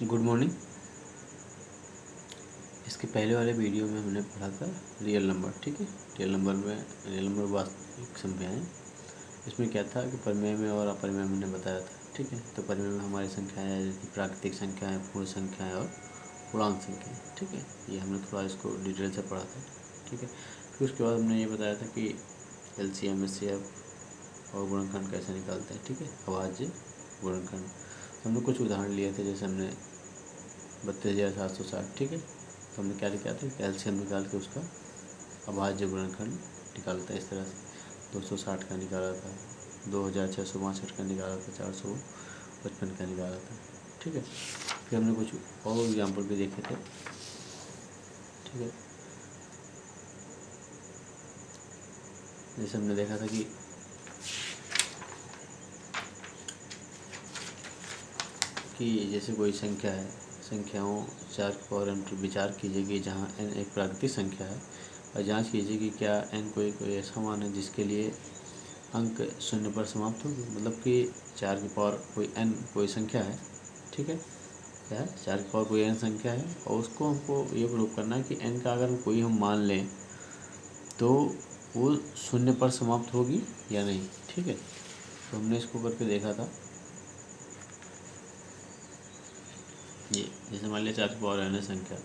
Good morning. इसके पहले वाले वीडियो में हमने पढ़ा था रियल नंबर। ठीक है, रियल नंबर वास्तविक संख्याएं। इसमें क्या था कि परिमेय में और अपरिमेय में हमने बताया था। ठीक है, तो परिमेय में हमारी संख्याएं जैसे प्राकृतिक संख्याएं, पूर्ण संख्याएं और पूर्णांक संख्याएं। ठीक है, ये हमने थोड़ा इसको डिटेल से पढ़ा था। ठीक है, फिर उसके बाद हमने ये बताया था कि LCM, HCF और गुणनखंड कैसे निकालते हैं। ठीक है, अभाज्य गुणनखंड। तो हमने कुछ उदाहरण लिए थे, जैसे हमने 32,760। ठीक है, तो हमने क्या किया था कि LCM निकाल के उसका अभाज्य गुणनखंड निकालता है। इस तरह से 260 का निकाला था, 2,662 का निकाला था, 455 का निकाला था। ठीक है, फिर हमने कुछ और एग्जाम्पल भी देखे थे। ठीक है, जैसे हमने देखा था कि जैसे कोई संख्या है, संख्याओं 4 की पावर n पर विचार कीजिए कि जहाँ n एक प्राकृतिक संख्या है, और जांच कीजिए कि क्या n कोई ऐसा मान है जिसके लिए अंक शून्य पर समाप्त होगी। मतलब कि 4 की पावर कोई संख्या है। ठीक है, क्या है, 4 की पावर कोई n संख्या है, और उसको हमको ये प्रूव करना है कि n का अगर कोई हम मान लें तो वो शून्य पर समाप्त होगी या नहीं। ठीक है, तो हमने इसको करके देखा था। ये जैसे मान लिया 4 की पावर n है संख्या,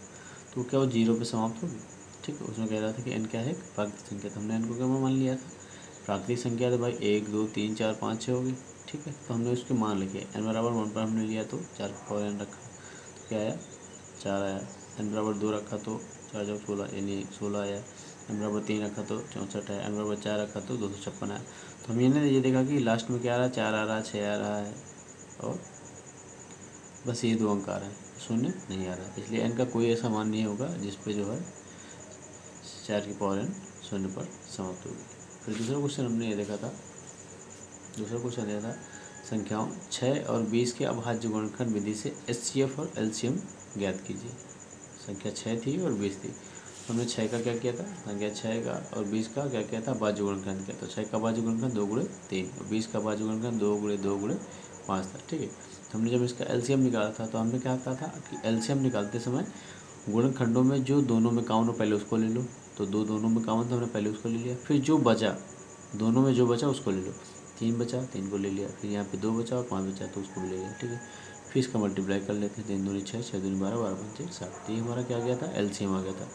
तो क्या वो 0 पे समाप्त होगी। ठीक है, उसमें कह रहा था कि n क्या है, प्राकृतिक संख्या। तो हमने n को क्या मान लिया था, प्राकृतिक संख्या। तो भाई 1 2 3 4 5 6 होगी। ठीक है, तो हमने उसके मान लिखे। n बराबर 1 पर हमने लिया तो 4 की पावर n रखा, तो क्या आया, 4 आया। n बराबर 2 रखा तो 4 जब 16 यानी 16 आया। n बराबर 3 रखा तो 64 आया। n बराबर 4 रखा तो 256 आया। तो हम ये देखा कि लास्ट में क्या आ रहा है, 4 आ रहा है, 6 आ रहा है, और बस ये 2 अंक आ रहा है, शून्य नहीं आ रहा है। इसलिए n का कोई ऐसा मान नहीं होगा जिस पे जो है 4 की पावर n शून्य पर समाप्त होगी। फिर दूसरा क्वेश्चन हमने ये देखा था, दूसरा क्वेश्चन यह था, संख्याओं 6 और 20 के अभाज्य गुणनखंड विधि से HCF और LCM ज्ञात कीजिए। संख्या 6 थी और 20 थी। हमने 6 का क्या किया था, संख्या 6 का और 20 का क्या किया था, अभाज्य गुणनखंड किया। तो 6 का अभाज्य गुणनखंड 2 गुणे 3 और 20 का अभाज्य गुणनखंड 2 गुणे 2 गुणे 5 था। ठीक है, तो हमने जब इसका LCM निकाला था तो हमने क्या कहा था कि LCM निकालते समय गुणनखंडों में जो दोनों में कॉमन हो पहले उसको ले लो। तो दोनों में कॉमन था, हमने पहले उसको ले लिया। फिर जो बचा, दोनों में जो बचा उसको ले लो। 3 बचा, 3 को ले लिया। फिर यहाँ पे 2 बचा और 5 बचा तो उसको भी ले लिया। ठीक है, फिर इसका मल्टीप्लाई कर लेते हैं। 3 दूनी 6, 6 दूनी 12, 12 पंचे 60। तो ये हमारा क्या आ गया था, LCM आ गया था।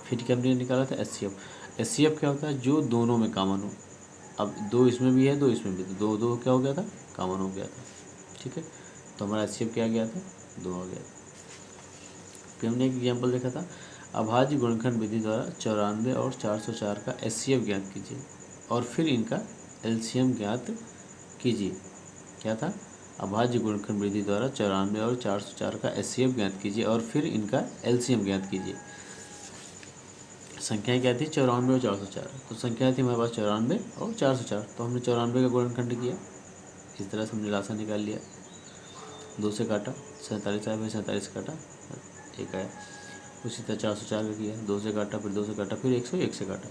फिर क्या हमने निकाला था, HCF। HCF क्या होता है, जो दोनों में कॉमन हो। अब 2 इसमें भी है, 2 इसमें भी, तो 2 क्या हो गया था, कॉमन हो गया था। ठीक है, तो हमारा HCF क्या आ गया था, 2 आ गया था। फिर हमने एक एग्जाम्पल देखा था, अभाज्य गुणनखंड विधि द्वारा 94 और 404 का HCF ज्ञात कीजिए और फिर इनका LCM ज्ञात कीजिए। क्या था, अभाज्य गुणनखंड विधि द्वारा 94 और 404 का HCF ज्ञात कीजिए और फिर इनका LCM ज्ञात कीजिए। संख्याएं क्या थी, 94 और 404। तो संख्या थी हमारे पास 94 और 404, तो हमने 94 का गुणनखंड किया। इस तरह से हमने लासा निकाल लिया। 2 से काटा, 47 आया, फिर 47 काटा, 1 आया। उसी तरह 404 का किया, 2 से काटा, फिर 2 से काटा, फिर 101 से काटा।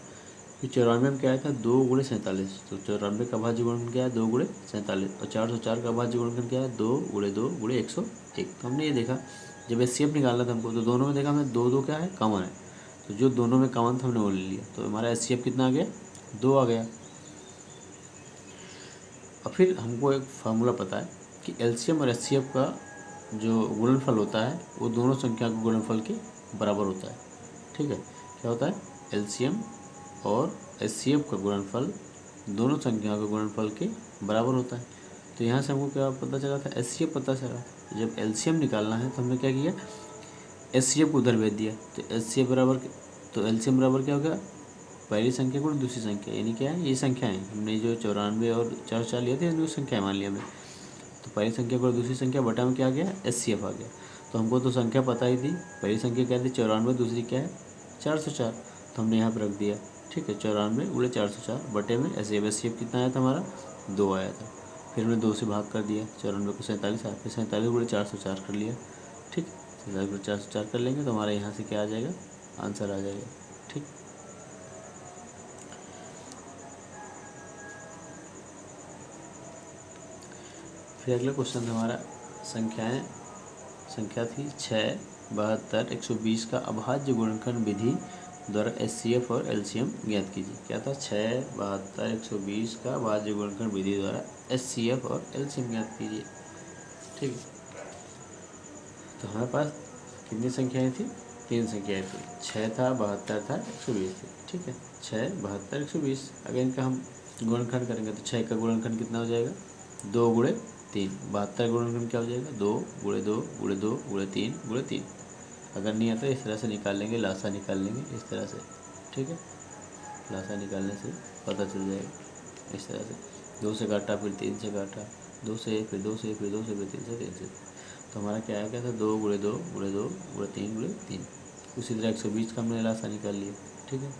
फिर 94 में क्या आया था, 2 गुणे 47। तो 94 का अभाज्य गुणनखंड क्या है, 2 गुणे 47। और 404 का अभाज्य गुणनखंड क्या है, 2 गुणे 2 गुणे 101। तो हमने ये देखा, जब HCF निकालना था हमको, तो दोनों में देखा हमने 2 2 क्या है, कॉमन है। तो जो दोनों में कॉमन था हमने वो ले लिया। तो हमारा HCF कितना आ गया, 2 आ गया। और फिर हमको एक फार्मूला पता है कि LCM और HCF का जो गुणनफल होता है वो दोनों संख्या के गुणनफल के बराबर होता है। ठीक है, क्या होता है, LCM और HCF का गुणनफल दोनों संख्याओं के गुणनफल के बराबर होता है। तो यहाँ से हमको क्या पता चला था, HCF पता चला। जब LCM निकालना है तो हमने क्या किया, HCF को उधर भेज दिया। तो HCF बराबर, तो LCM बराबर क्या हो गया, पहली संख्या गुण दूसरी संख्या, यानी क्या है, ये संख्या है। हमने जो 94 और 404 लिए थे उनको संख्या मान लिया हमने। तो पहली संख्या गुण दूसरी संख्या बटा में क्या आ गया, HCF आ गया। तो हमको तो संख्या पता ही थी, पहली संख्या क्या थी 94, दूसरी क्या है 404। तो हमने यहाँ पर रख दिया। ठीक है, 94 गुणे 404 बटे में HCF कितना आया था हमारा, 2 आया था। फिर हमने 2 से भाग कर दिया, 94 को 47 आया, फिर 47 गुणे 404 कर लिया। ठीक, 47 गुणे 404 कर लेंगे तो हमारे यहाँ से क्या आ जाएगा, आंसर आ जाएगा। ठीक, फिर अगला क्वेश्चन हमारा, संख्याएं संख्या थी 6, 72, 120 का अभाज्य गुणनखंड विधि द्वारा HCF और LCM ज्ञात कीजिए। क्या था? 6, 72, 120 का अभाज्य गुणनखंड विधि द्वारा HCF और LCM ज्ञात कीजिए। ठीक है, तो हमारे पास कितनी संख्याएं थी? 3 संख्याएं थी। 6 था, 72 था, 120 थी। ठीक है, 6, 72, 120। अगर इनका हम गुणनखंड करेंगे तो 6 का गुणनखंड कितना हो जाएगा? 2 गुणे 3। 72 गुणनखंड क्या हो जाएगा? 2 गुणे 2 गुणे 2 गुणे 3 गुणे 3। अगर नहीं आता इस तरह से निकाल लेंगे, लासा निकाल लेंगे इस तरह से। ठीक है, लासा निकालने से पता चल जाएगा इस तरह से। 2 से काटा, फिर 3 से काटा, 2 से, फिर 2 से, फिर 2 से, फिर 3 से, 3 से। तो हमारा क्या आया? क्या था? 2 गुणे 2 गुणे 2 गुणे 3 गुणे 3। उसी तरह 120 का हमने लासा निकाल लिया। ठीक है,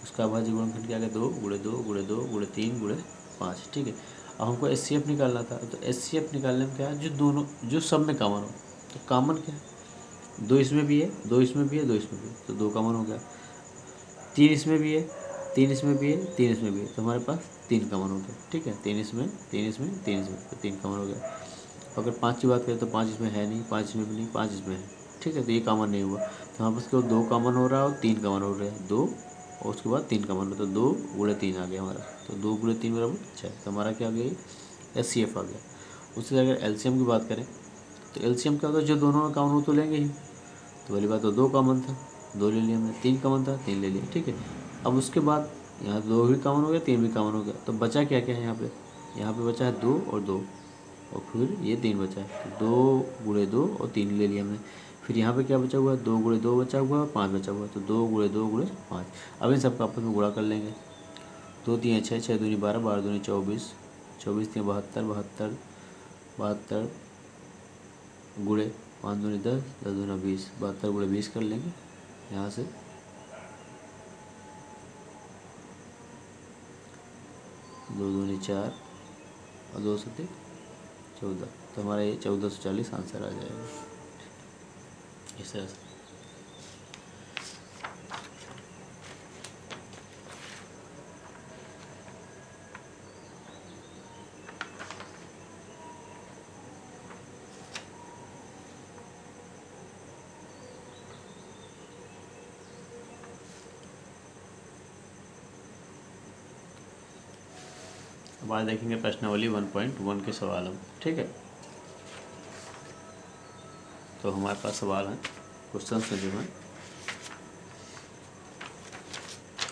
उसका अभाज्य गुणनखंड क्या आ गया? 2 गुणे 2 गुणे 2 गुणे 3 गुणे 5। ठीक है, अब हमको HCF निकालना था। तो HCF निकालने में क्या है? जो दोनों, जो सब में कॉमन हो। तो कॉमन क्या है? 2 इसमें भी है, 2 इसमें भी है, 2 इसमें भी है, तो 2 कॉमन हो गया। 3 इसमें भी है, 3 इसमें भी है, 3 इसमें भी है, तो हमारे पास 3 कॉमन हो गया। ठीक है, 3 इसमें, 3 इसमें, 3 इसमें, तो 3 कॉमन हो गया। अगर 5 की बात करें तो 5 इसमें है नहीं, 5 इसमें भी नहीं, 5 इसमें है। ठीक है, तो ये कॉमन नहीं हुआ। तो यहाँ पर केवल 2 कॉमन हो रहा है और 3 कॉमन हो रहा है। 2 और उसके बाद 3 कॉमन हो, तो 2 गुणे 3 आ गया हमारा। तो 2 गुणे 3 बराबर 6। तो हमारा क्या आ गया? HCF आ गया। उससे अगर LCM की बात करें तो LCM क्या होता है? जो दोनों में कॉमन हो तो लेंगे ही। तो पहली बात तो 2 कॉमन था, 2 ले लिया हमने। 3 कॉमन था, 3 ले लिया। ठीक है, अब उसके बाद यहाँ 2 भी कॉमन हो गया, 3 भी कॉमन हो गया। तो बचा क्या क्या है यहाँ पे? यहाँ पे बचा है 2 और 2, और फिर ये 3 बचा है। तो 2 गुणे 2 और 3 ले लिया हमने। फिर यहाँ पे क्या बचा हुआ है? 2 गुणे 2 बचा हुआ है और 5 बचा हुआ है। तो 2 गुणे 2 गुणे 5। अब इन सबका आपस में गुणा कर लेंगे। 2 3 6, 6 दूनी 12, 12 दूनी 24, 24 3 72, 72, 72 गुणे 5 दूनी 10, 10 दूना 20, 72 गुणे 20 कर लेंगे यहाँ से। 2 दूनी 4 और 2 सत्ते 14। तो हमारा ये 1440 आंसर आ जाएगा इस तरह से। अब आज देखेंगे प्रश्नावली 1.1 के सवाल हम। ठीक है, तो हमारे पास सवाल हैं, क्वेश्चन जो हैं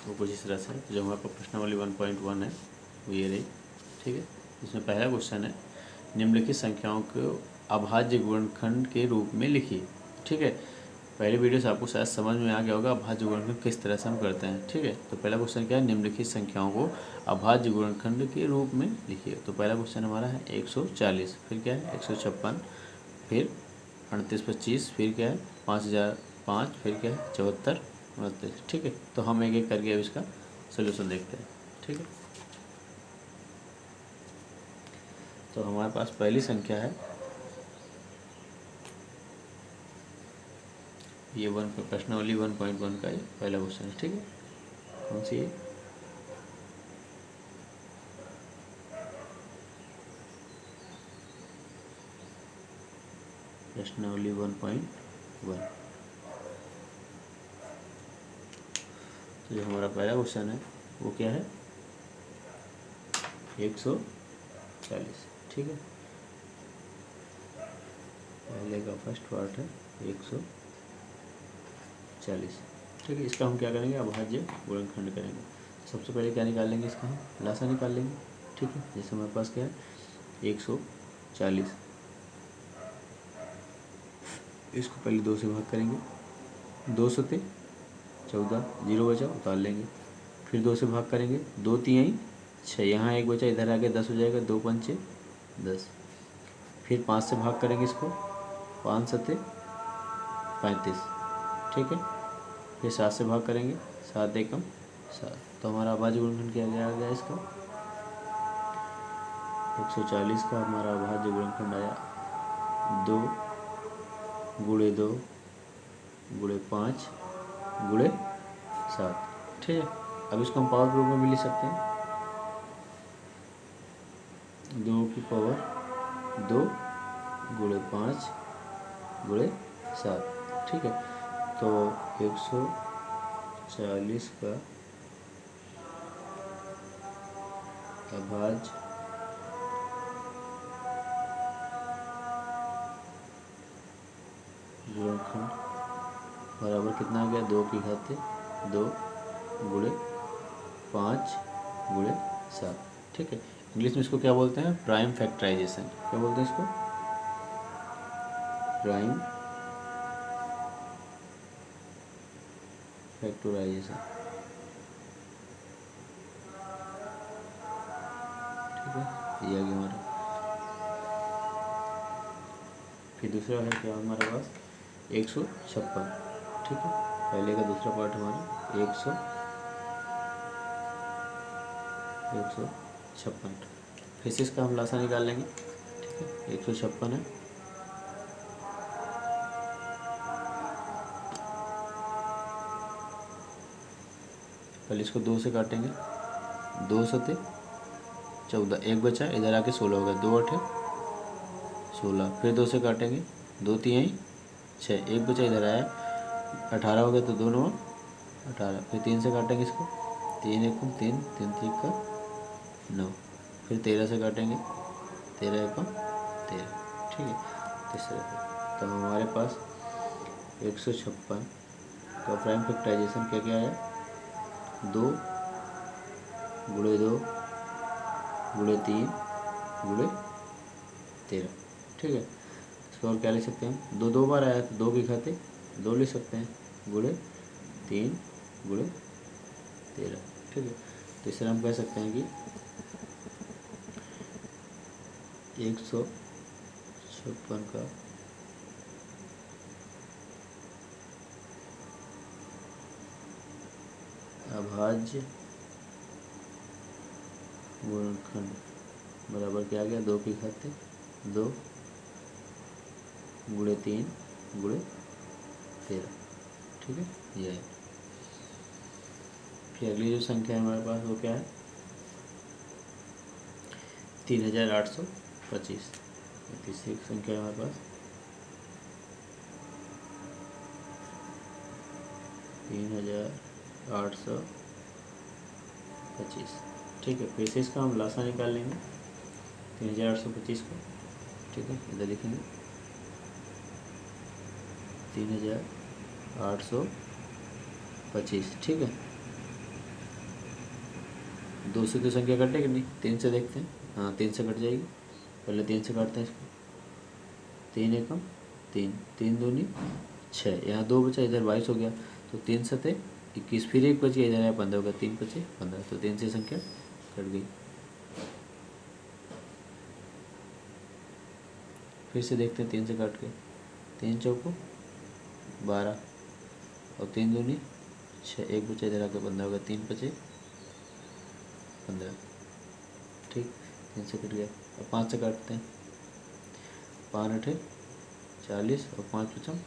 वो कुछ इस तरह से है। जो हमारे पास प्रश्नावली 1.1 है वो ये रही। ठीक है, इसमें पहला क्वेश्चन है, निम्नलिखित संख्याओं को अभाज्य गुणनखंड के रूप में लिखिए। ठीक है, पहले वीडियो से आपको शायद समझ में आ गया होगा अभाज्य गुणनखंड किस तरह से हम करते हैं। ठीक है, तो पहला क्वेश्चन क्या है? निम्नलिखित संख्याओं को अभाज्य गुणनखंड के रूप में लिखिए। तो पहला क्वेश्चन हमारा है 140, फिर क्या है 156, फिर 3825, फिर क्या है 5005, फिर क्या है 74 29। ठीक है, तो हम एक एक करके अब इसका सोल्यूशन देखते हैं। ठीक है, तो हमारे पास पहली संख्या है, ये प्रश्नावली 1.1 का ये पहला क्वेश्चन है। ठीक है, कौन सी है? प्रश्नावली 1.1। तो जो हमारा पहला क्वेश्चन है वो क्या है? 140। ठीक है, पहले का फर्स्ट पार्ट है 140। ठीक है, इसका हम क्या करेंगे? अभाज्य गुणनखंड करेंगे। सबसे पहले क्या निकाल लेंगे? इसका हम लासा निकाल लेंगे। ठीक है, जैसे हमारे पास क्या है 140, इसको पहले 2 से भाग करेंगे। 2 सत्ते 14, 0 बचा उतार लेंगे। फिर 2 से भाग करेंगे, 2 3 6, यहाँ 1 बचा, इधर आके 10 हो जाएगा, 2 पंचे 10। फिर 5 से भाग करेंगे इसको, 5 सत्ते 35। ठीक है, फिर 7 से भाग करेंगे, 7 एकम 7। तो हमारा अभाज्य गुणनखंड क्या आ गया इसका? 140 का हमारा अभाज्य गुणनखंड आया 2 गुणे 2 गुणे 5 गुणे 7। ठीक है, अब इसको हम पावर के रूप में भी लिख सकते हैं। 2 की पावर 2 गुणे 5 गुणे 7, ठीक है। तो 140 का अभाज्य गुणनखंड बराबर कितना आ गया, 2 की घात 2 गुणे 5 गुणे 7, ठीक है। इंग्लिश में इसको क्या बोलते हैं, प्राइम फैक्टराइजेशन। क्या बोलते हैं इसको, प्राइम फैक्टराइजेशन, ठीक है। ये आ गया हमारा। फिर दूसरा है क्या हमारे पास, 156, ठीक है। पहले का दूसरा पार्ट हमारा 156। फिर से इसका हम लासा निकाल लेंगे, ठीक है। 156 है, पहले इसको 2 से काटेंगे, 2 सते 14, एक बचा, इधर आके 16 हो गया, 2 8 16, फिर 2 से काटेंगे, 2 3 6, एक बचा, इधर आया 18 हो गया, तो 2 9 18, फिर 3 से काटेंगे इसको, 3 1 3 3 3 का 9, फिर 13 से काटेंगे, 13 1 13, ठीक है। तीसरे तो हमारे पास 156 का प्राइम फैक्टराइजेशन क्या क्या है, 2 गुणे 2 गुणे 3 गुणे 13, ठीक है। इसको और क्या लिख सकते हैं, 2 2 बार आया तो 2 की खाते 2 लिख सकते हैं, गुणे 3 गुणे 13, ठीक है। तो इससे हम कह सकते हैं कि 156 का अभाज्य गुणनखंड बराबर क्या आ गया, 2 की खाते 2 गुणे 3 गुणे 13, ठीक है। ये है। फिर अगली जो संख्या है हमारे पास वो क्या है, 3825। तीसरी संख्या है हमारे पास 3825, ठीक है। फिर से इसका हम लासा निकाल लेंगे 3825 को, ठीक है। इधर लिखेंगे 3825, ठीक है। 2 से तो संख्या कटे कि नहीं, 3 से देखते हैं, हाँ 3 से कट जाएगी, पहले 3 से काटते हैं इसको, 3 एकम 3 3 दूनी 6, यहाँ 2 बचा, इधर 22 हो गया, तो 3 सते 21, फिर 1 बच गया, इधर आया 15 होगा, 3 बचे 15, तो 3 से संख्या कट गई। फिर से देखते हैं 3 से काट के, 3 चौको 12 और 3 दूनी 6, 1 बचा, इधर आके 15 होगा, 3 बचे 15, ठीक। 3 से कट गया। अब 5 से काटते हैं, 5 8 40 और 5 5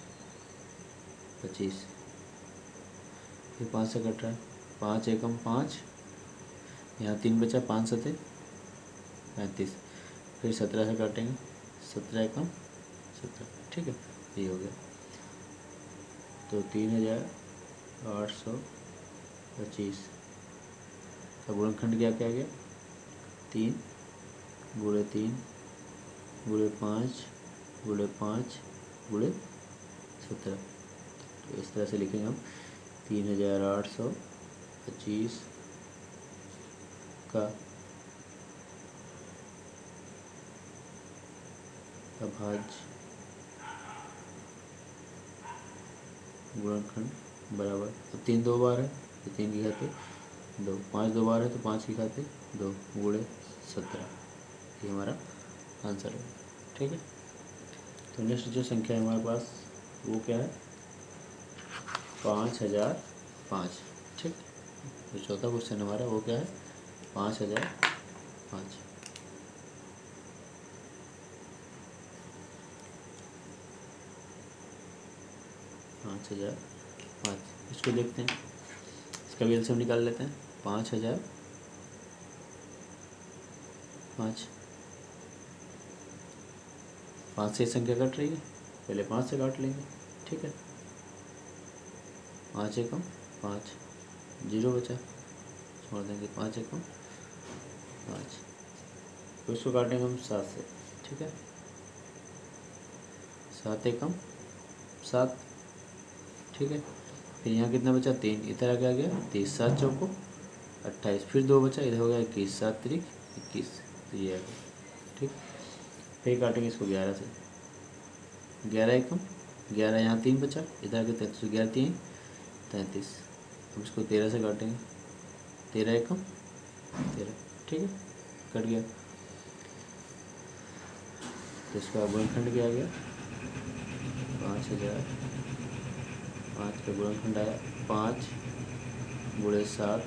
25, फिर 5 से कट रहा है, 5 एकम 5, यहाँ 3 बचा, 5 सते 35, फिर 17 से काटेंगे, 17 एकम 17, ठीक है। ये हो गया। तो 3825 का गुणनखंड क्या क्या गया, 3 गुणे 3 गुणे 5 गुणे 5 गुणे 17, तो इस तरह से लिखेंगे हम 3825 का अभाज्य गुणनखंड बराबर, तो 3 2 बार है तो 3 की खाते 2, 5 2 बार है तो 5 की खाते 2 गुणे 17, ये हमारा आंसर है, ठीक है। तो नेक्स्ट जो संख्या है हमारे पास वो क्या है, 5005, ठीक। जो चौथा क्वेश्चन हमारा वो क्या है, 5005, 5005। इसको देखते हैं, इसका भी एलसीएम निकाल लेते हैं, 5005, 5 से संख्या कट रही है, पहले 5 से काट लेंगे, ठीक है। 5 एकम 5, 0 बचा, छोड़ देंगे। 5 एकम 5, तो इसको काटेंगे हम 7 से, ठीक है। 7 एकम 7, ठीक है। फिर यहाँ कितना बचा, 3, इधर आ गया 30, 7 चौको 28, फिर 2 बचा, इधर हो गया 21, 7 तिरिक 21, तो ये आ गया, ठीक। फिर काटेंगे इसको 11 से, 11 एकम 11, यहाँ 3 बचा, इधर आ गया 33, 11 3 33, अब इसको 13 से काटेंगे, 13 एकम 13, ठीक है, कट गया। तो इसका गुणनखंड क्या आ गया, 5000, 5 का गुणनखंड आया 5 गुणे 7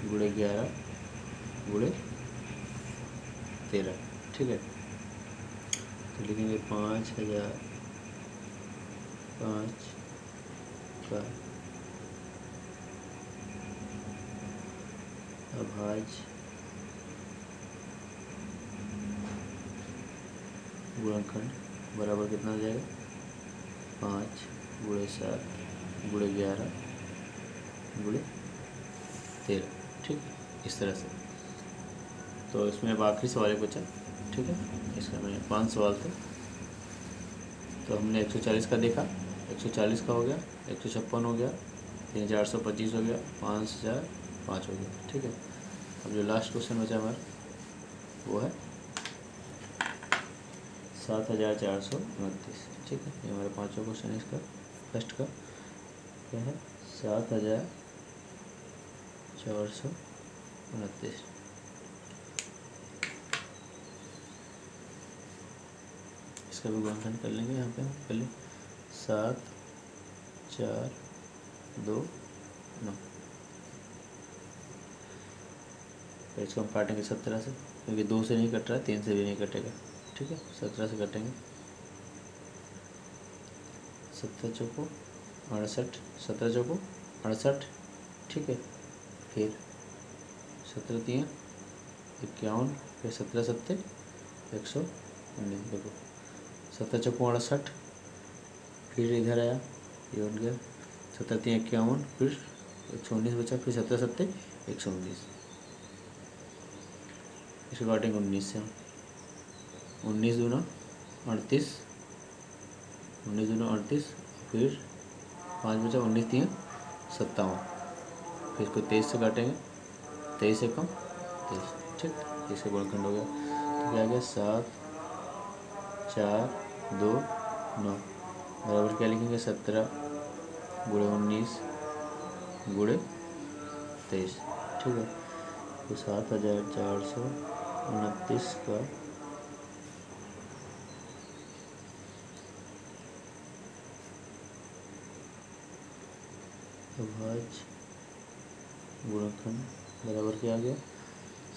गुणे 11 गुणे 13, ठीक है। तो लिखेंगे 5000 5 का अभाज्य गुणनखंड बराबर कितना हो जाएगा, 5 गुणे 7 गुणे 11 गुणे 13, ठीक है, इस तरह से। तो इसमें अब आखिरी सवाल एक बचा, ठीक है। इसका में 5 सवाल थे, तो हमने 140 का देखा, 140 का हो गया, 156 हो गया, 3425 हो गया, 5005 हो गया, ठीक है। अब जो लास्ट क्वेश्चन बचा हमारा वो है 7429, ठीक है। ये हमारा 5वां क्वेश्चन है इसका, फर्स्ट का क्या है, 7429। इसका भी गुणनखंड कर लेंगे यहाँ पे हम पहले, 7 4 2 9, फिर इसको हम काटेंगे 17 से, क्योंकि 2 से नहीं कट रहा है, 3 से भी नहीं कटेगा, ठीक है। 17 से काटेंगे, 17 चौको 68, 17 चौको 68, ठीक है। फिर 17 3 51, फिर 17 7 119, देखो 17 चौको 68, फिर इधर आया, ये उठ गया, 17 3 51, फिर 119 बचा, फिर 17 7 119, इसको काटेंगे 19 से हम, 19 दूना 38, 19 दूना 38, फिर 5 बचा, 19 3 57, फिर इसको 23 से काटेंगे, 23 एकम 23, ठीक, इसका गुणनखंड हो गया। तो क्या आ गया, 7 4 2 9 बराबर क्या लिखेंगे, 17 गुणे 19 गुणे 23, ठीक है। तो 7429 का अभाज्य गुणनखंड बराबर क्या आ गया,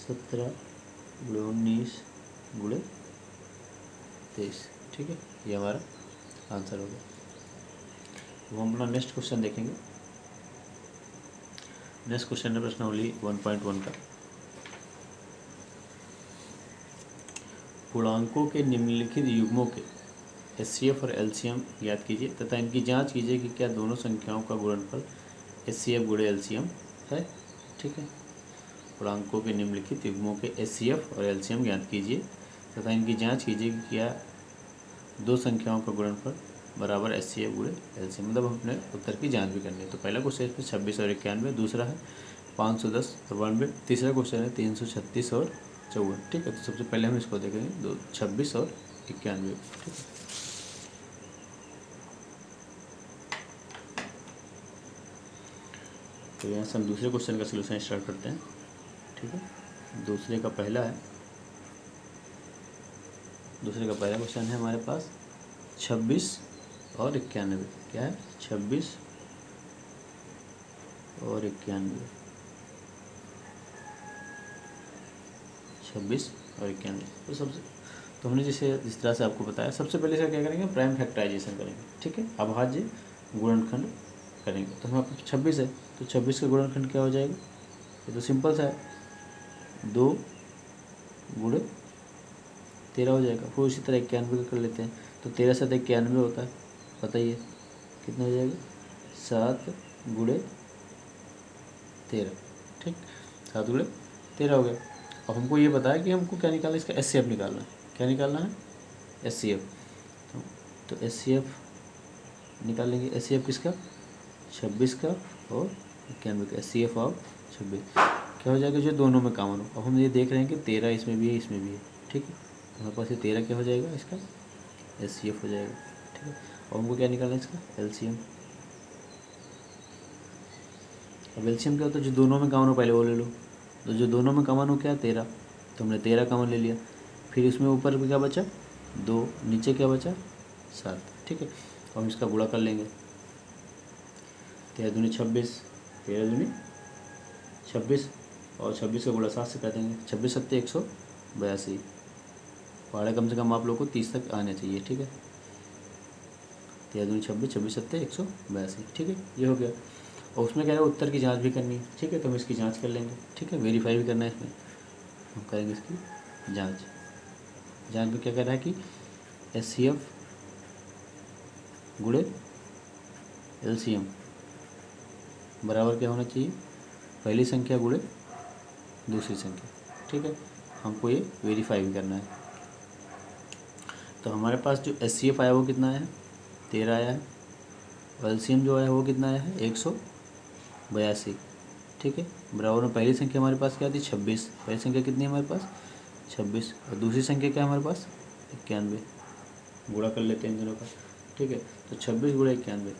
17 गुणे 19 गुणे 23, ठीक है। ये हमारा आंसर हो गया। अब हम अपना नेक्स्ट क्वेश्चन देखेंगे। नेक्स्ट क्वेश्चन है प्रश्नावली 1.1 का, पूर्णांकों के निम्नलिखित युग्मों के HCF और LCM ज्ञात कीजिए तथा इनकी जांच कीजिए कि क्या दोनों संख्याओं का गुणनफल HCF गुणे LCM है, ठीक है। पूर्णांकों के निम्नलिखित युग्मों के HCF और LCM ज्ञात कीजिए तथा इनकी जांच कीजिए कि क्या दो संख्याओं का गुणनफल बराबर HCF गुणे LCM, मतलब हम अपने उत्तर की जांच भी करनी है। तो पहला क्वेश्चन है 26 और 91, दूसरा है 510 और 92, तीसरा क्वेश्चन है 336 और 54, ठीक है। तो सबसे पहले हम इसको देखेंगे 26 और 91, ठीक है। तो यहाँ से हम दूसरे क्वेश्चन का सलूशन स्टार्ट करते हैं, ठीक है। दूसरे का पहला क्वेश्चन है हमारे पास 26 और 91, क्या है, 26 और 91, 26 और 91। तो हमने जिस तरह से आपको बताया, सबसे पहले इसका क्या करेंगे, प्राइम फैक्टराइजेशन करेंगे, ठीक है, अभाज्य गुणनखंड करेंगे। तो हमारे पास 26 है, तो 26 का गुणनखंड क्या हो जाएगा, ये तो सिंपल सा है, 2 गुणे 13 हो जाएगा। फिर उसी तरह 91 का कर लेते हैं, तो 13 7 91 होता है, बताइए कितना हो जाएगा, 7 गुणे 13, ठीक, 7 गुणे 13 हो गया। अब हमको ये पता है कि हमको क्या निकालना है, इसका SCF निकालना है। क्या निकालना है, SCF। तो SCF निकालेंगे, SCF किसका, 26 का और 91 का, SCF ऑफ 26 क्या हो जाएगा, जो दोनों में कॉमन हो। अब हम ये देख रहे हैं कि 13 इसमें भी है, इसमें भी है, ठीक है, तो हमारे पास ये 13 क्या हो जाएगा, इसका SCF हो जाएगा, ठीक है। और हमको क्या निकालना है, इसका LCM। अब LCM क्या होता है, जो दोनों में कॉमन हो पहले वो ले लो। तो जो दोनों में कॉमन हो क्या, 13, तो हमने 13 कॉमन ले लिया। फिर उसमें ऊपर क्या बचा, 2, नीचे क्या बचा, 7, ठीक है। अब हम इसका गुणा कर लेंगे, 13 दूनी 26, 13 दूनी 26 और 26 का गुणा 7 से कर देंगे, 26 7 182। पहाड़े कम से कम आप लोग को 30 तक आने चाहिए, ठीक है। 13 दूनी 26, 26 7 182, ठीक है, ये हो गया। और उसमें क्या है, उत्तर की जांच भी करनी है, ठीक है, तो हम इसकी जांच कर लेंगे, ठीक है, वेरीफाई भी करना है इसमें, हम करेंगे इसकी जांच। जांच में क्या कर रहा है कि SCF गुणे LCM बराबर क्या होना चाहिए, पहली संख्या गुणे दूसरी संख्या, ठीक है, हमको ये वेरीफाई भी करना है। तो हमारे पास जो SCF आया वो कितना आया है, 13 आया है, और LCM जो आया वो कितना आया है, 182, ठीक है। बराबर में पहली संख्या हमारे पास क्या थी, 26, पहली संख्या कितनी है हमारे पास, 26, और दूसरी संख्या क्या है हमारे पास, 91, गुणा कर लेते हैं इन दोनों का, ठीक है। तो 26 गुणा 91,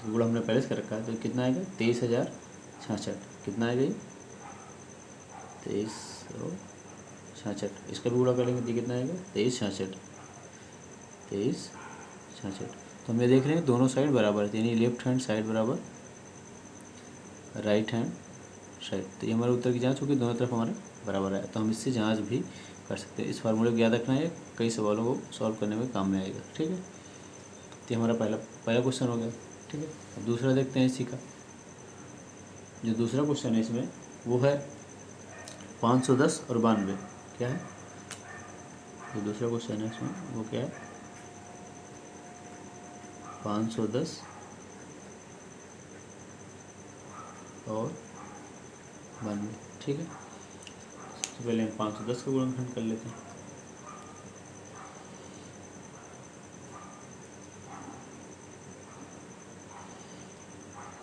गुणा हमने पहले से कर रखा है, तो कितना आएगा, 23,066, कितना आएगा ये, 2366, इसका भी गुणा करेंगे तो कितना आएगा, 2366। तो हम ये देख रहे हैं दोनों साइड बराबर है, यानी लेफ्ट हैंड साइड बराबर राइट हैंड साइड, तो ये हमारे उत्तर की जांच होगी, दोनों तरफ हमारे बराबर है। तो हम इससे जांच भी कर सकते हैं। इस फार्मूले को याद रखना है, कई सवालों को सॉल्व करने में काम में आएगा, ठीक है। तो हमारा पहला क्वेश्चन हो गया, ठीक है। अब दूसरा देखते हैं इसी का। जो दूसरा क्वेश्चन है इसमें वो है 510 और 92, क्या है, जो दूसरा क्वेश्चन है इसमें वो क्या है, 510 और 92, ठीक है। सबसे पहले हम 510 का गुणनखंड कर लेते हैं।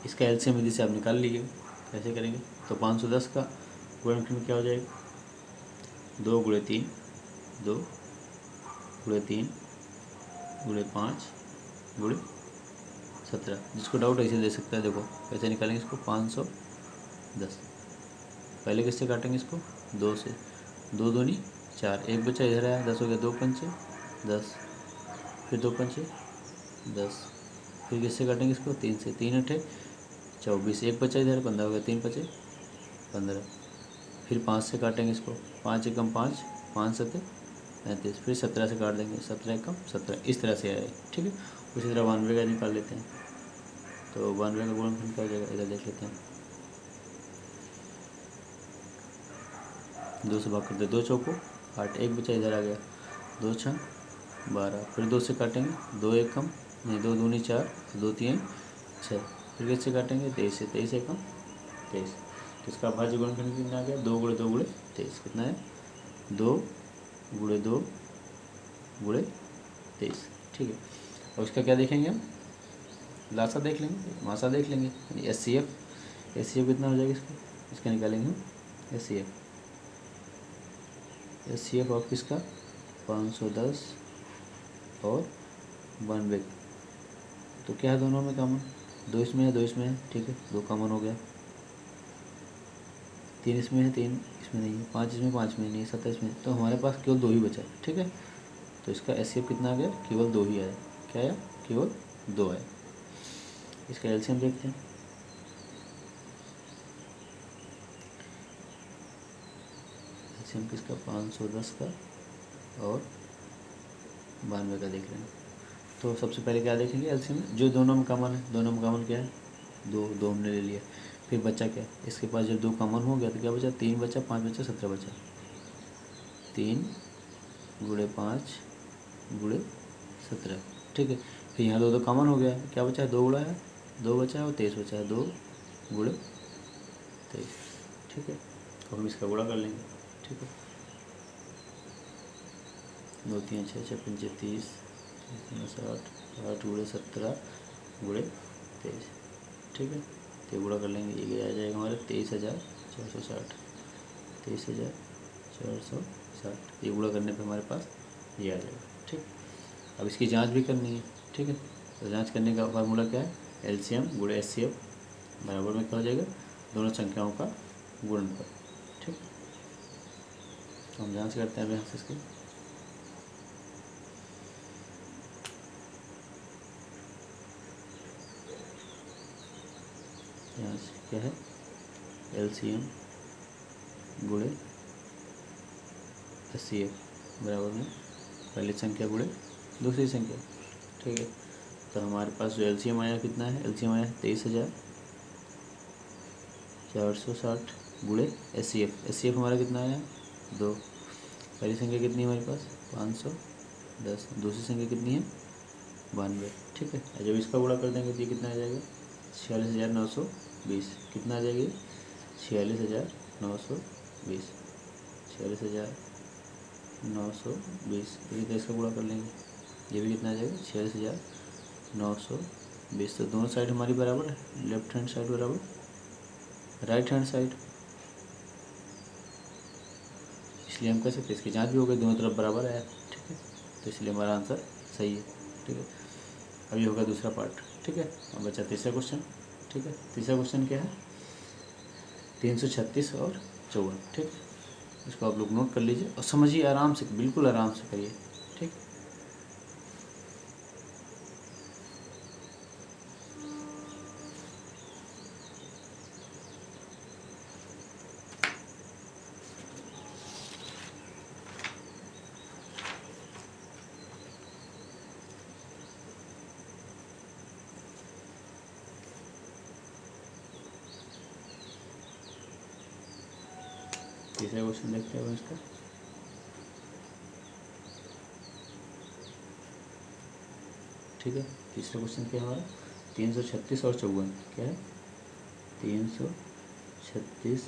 इसका LCM विधि से आप निकाल लीजिए, कैसे करेंगे। तो 510 का गुणनखंड क्या हो जाएगा, 2 गुणे 3, 2 गुणे 3 गुणे 5 गुणे 17। जिसको डाउट ऐसे दे सकता है, देखो कैसे निकालेंगे इसको, 510 पहले किससे काटेंगे इसको, 2 से, 2 दूनी 4, एक बचा इधर आया, 10 हो गया, 2 पंचे 10, फिर 2 पंचे 10, फिर किससे काटेंगे इसको, 3 से, 3 अठे 24, एक बचा इधर, 15 हो गया, 3 बचे 15, फिर 5 से काटेंगे इसको, 5 एकम 5, 5 7 35, फिर 17 से काट देंगे, 17 एकम 17, इस तरह से आए, ठीक है। उसी तरह 92 का निकाल लेते हैं। तो 92 का गुणनखंड क्या हो जाएगा, इधर देख लेते हैं, 2 से भाग करते, 2 चौको 8, एक बचा इधर आ गया, 2 6 12, फिर 2 से काटेंगे, 2 एकम नहीं, 2 दूनी 4, 2 3 6, फिर किससे काटेंगे, 23 से, 23 एकम 23, तो इसका भाज्य गुणनखंड कितना आ गया, 2 गुणे 2 गुणे 23, कितना है, 2 गुणे 2 गुणे 23, ठीक है। और इसका क्या देखेंगे हम, लासा देख लेंगे, मासा देख लेंगे, यानी SCF कितना हो जाएगा इसका, इसका निकालेंगे हम SCF ऑफ किसका, 510 और 92, तो क्या है दोनों में कॉमन, 2 इसमें है, 2 इसमें है, ठीक है, 2 कॉमन हो गया, 3 इसमें है, 3 इसमें नहीं है, 5 इसमें, 5 में नहीं है, 7 इसमें, तो हमारे पास केवल 2 ही बचा है, ठीक है। तो इसका SCF कितना आ गया, केवल 2 ही आया, क्या आया, केवल 2 आया। इसका LCM देखते हैं, LCM किसका, 510 का और 92 का देख लेंगे। तो सबसे पहले क्या देखेंगे, LCM जो दोनों में कॉमन है, दोनों में कॉमन क्या है, 2 हमने ले लिया, फिर बचा क्या, इसके पास जब 2 कॉमन हो गया तो क्या बचा, 3 बचा, 5 बचा, 17 बचा, 3 गुणे 5 गुणे 17, ठीक है। फिर यहाँ 2 2 कॉमन हो गया, क्या बचा है, 2 गुणा है, 2 बचा है और 23 बचा है, 2 गुणे 23, ठीक है। तो हम इसका गुणा कर लेंगे, ठीक है। 2 3 6 6 5 30, 60, 8 गुणे 17 गुणे 23, ठीक है। तो गुणा कर लेंगे, ये आ जाएगा हमारे 23,460, 23,460। ये गुणा करने पे हमारे पास ये आ जाएगा, ठीक। अब इसकी जांच भी करनी है, ठीक है। तो जांच करने का फार्मूला क्या है, एलसीएम गुणे एचसीएफ बराबर में क्या हो जाएगा, दोनों संख्याओं का गुणनफल, ठीक। तो हम जांच करते हैं अभी यहाँ से इसकी। यहाँ से क्या है, एलसीएम गुणे एचसीएफ बराबर में पहली संख्या गुणे दूसरी संख्या, ठीक है। तो हमारे पास जो एलसीएम आया कितना है, एलसीएम आया 23,460 गुणे एचसीएफ हमारा कितना आया 2। पहली संख्या कितनी है हमारे पास 510, दूसरी संख्या कितनी है 92, ठीक है। और जब इसका गुणा कर देंगे तो ये कितना आ जाएगा 46,920, कितना आ जाएगी 46,920, 46,920। इसी तरह इसका गुणा कर लेंगे, ये भी कितना आ जाएगा 46,920। तो दोनों साइड हमारी बराबर है, लेफ्ट हैंड साइड बराबर राइट हैंड साइड, इसलिए हम कह सकते हैं इसकी जांच भी हो गई, दोनों तरफ बराबर आया, ठीक है। तो इसलिए हमारा आंसर सही है, ठीक है। अब ये होगा दूसरा पार्ट, ठीक है। अब बचा तीसरा क्वेश्चन, ठीक है। तीसरा क्वेश्चन क्या है, 336 और 54, ठीक है। इसको आप लोग नोट कर लीजिए और समझिए आराम से, बिल्कुल आराम से करिए, ठीक। तीसरा क्वेश्चन देखते हैं इसका, ठीक है। तीसरा क्वेश्चन क्या है हमारा, 336 और 54, क्या है 336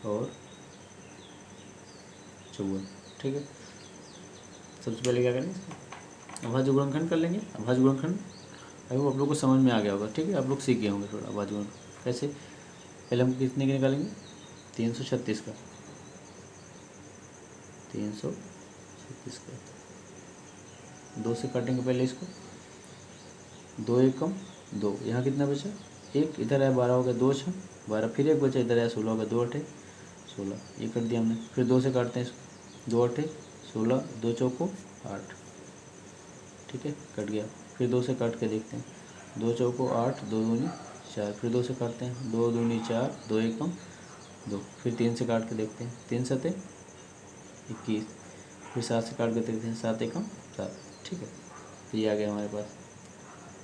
और 54, ठीक है। सबसे पहले क्या करेंगे, इसका अभाज्य गुणनखंड कर लेंगे। अभाज्य गुणनखंड अभी आप लोग को समझ में आ गया होगा, ठीक है। आप लोग सीख गए होंगे थोड़ा अभाज्य गुणनखंड कैसे। पहले हम कितने के निकालेंगे 336 का, 336 का 2 से काटेंगे पहले इसको, 2 एकम 2, यहाँ कितना बचा 1, इधर है 12 हो गया, 2 6 12, फिर 1 बचा, इधर है 16 हो गया, 2 8 16, ये कर दिया हमने। फिर 2 से काटते हैं इसको, 2 8 16, 2 चौको 8, ठीक है, कट गया। फिर 2 से काट के देखते हैं, 2 चौको 8, 2 दूनी 4, फिर 2 से काटते हैं, 2 दूनी 4, 2 एकम 2, फिर 3 से काट के देखते हैं, 3 सते 21, फिर 7 से काट के देखते हैं, 7 एकम 7, ठीक है। तो ये आ गया हमारे पास।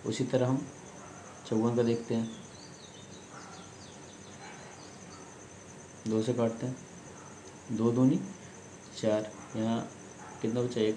उसी तरह हम 54 का देखते हैं, 2 से काटते हैं, 2 दूनी 4, यहाँ कितना बचा 1,